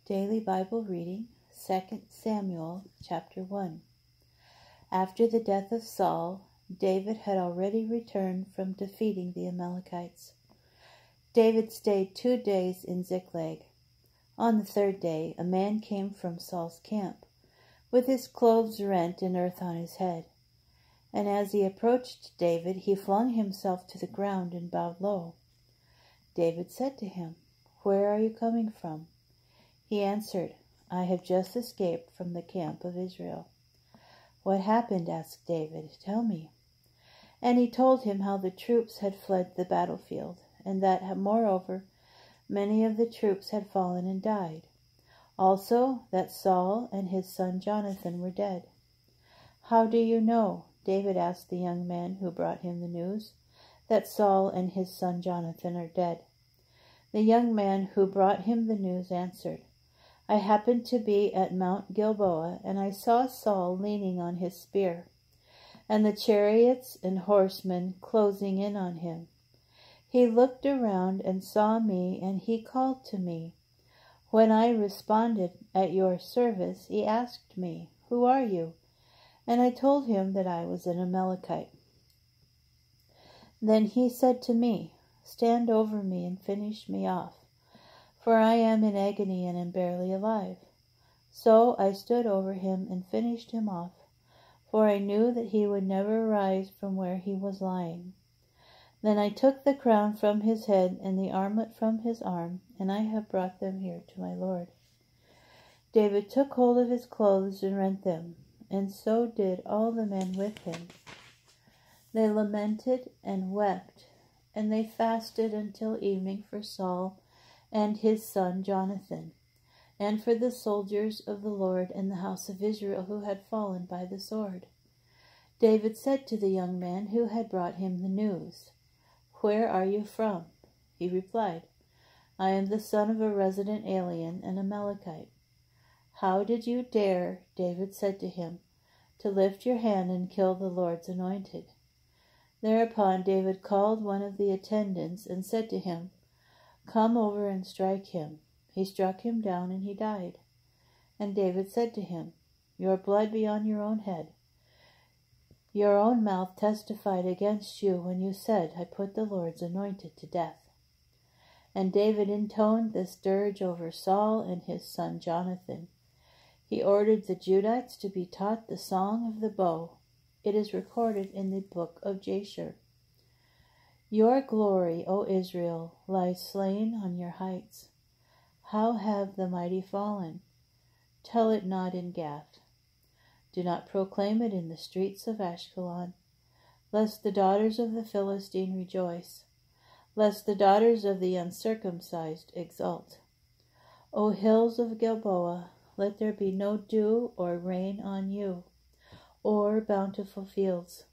Daily Bible Reading, 2 Samuel chapter 1. After the death of Saul, David had already returned from defeating the Amalekites. David stayed 2 days in Ziklag. On the 3rd day, a man came from Saul's camp, with his clothes rent and earth on his head. And as he approached David, he flung himself to the ground and bowed low. David said to him, "Where are you coming from?" He answered, "I have just escaped from the camp of Israel." "What happened?" asked David. "Tell me." And he told him how the troops had fled the battlefield, and that, moreover, many of the troops had fallen and died. Also that Saul and his son Jonathan were dead. "How do you know," David asked the young man who brought him the news, "that Saul and his son Jonathan are dead?" The young man who brought him the news answered, "I happened to be at Mount Gilboa, and I saw Saul leaning on his spear, and the chariots and horsemen closing in on him. He looked around and saw me, and he called to me. When I responded at your service, he asked me, 'Who are you?' And I told him that I was an Amalekite. Then he said to me, 'Stand over me and finish me off, for I am in agony and am barely alive.' So I stood over him and finished him off, for I knew that he would never rise from where he was lying. Then I took the crown from his head and the armlet from his arm, and I have brought them here to my Lord." David took hold of his clothes and rent them, and so did all the men with him. They lamented and wept, and they fasted until evening for Saul and his son Jonathan, and for the soldiers of the Lord and the house of Israel who had fallen by the sword. David said to the young man who had brought him the news, "Where are you from?" He replied, "I am the son of a resident alien, an Amalekite." "How did you dare," David said to him, "to lift your hand and kill the Lord's anointed?" Thereupon David called one of the attendants and said to him, "Come over and strike him." He struck him down and he died. And David said to him, "Your blood be on your own head. Your own mouth testified against you when you said, 'I put the Lord's anointed to death.'" And David intoned this dirge over Saul and his son Jonathan. He ordered the Judites to be taught the song of the bow. It is recorded in the book of Jasher. "Your glory, O Israel, lies slain on your heights. How have the mighty fallen? Tell it not in Gath. Do not proclaim it in the streets of Ashkelon, lest the daughters of the Philistine rejoice, lest the daughters of the uncircumcised exult. O hills of Gilboa, let there be no dew or rain on you, or bountiful fields,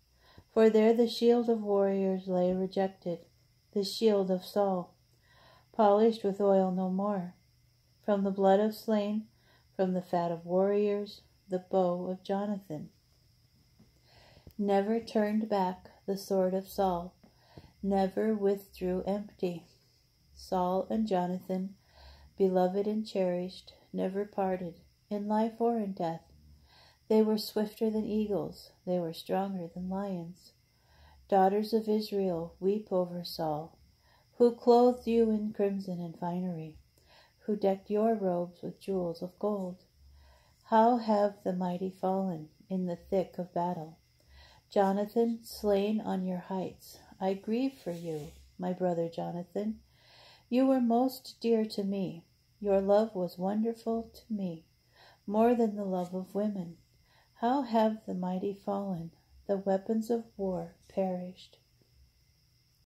for there the shield of warriors lay rejected, the shield of Saul, polished with oil no more, from the blood of slain, from the fat of warriors, the bow of Jonathan. Never turned back the sword of Saul, never withdrew empty. Saul and Jonathan, beloved and cherished, never parted, in life or in death. They were swifter than eagles, they were stronger than lions. Daughters of Israel, weep over Saul, who clothed you in crimson and finery, who decked your robes with jewels of gold. How have the mighty fallen in the thick of battle? Jonathan slain on your heights. I grieve for you, my brother Jonathan. You were most dear to me. Your love was wonderful to me, more than the love of women. How have the mighty fallen? The weapons of war perished.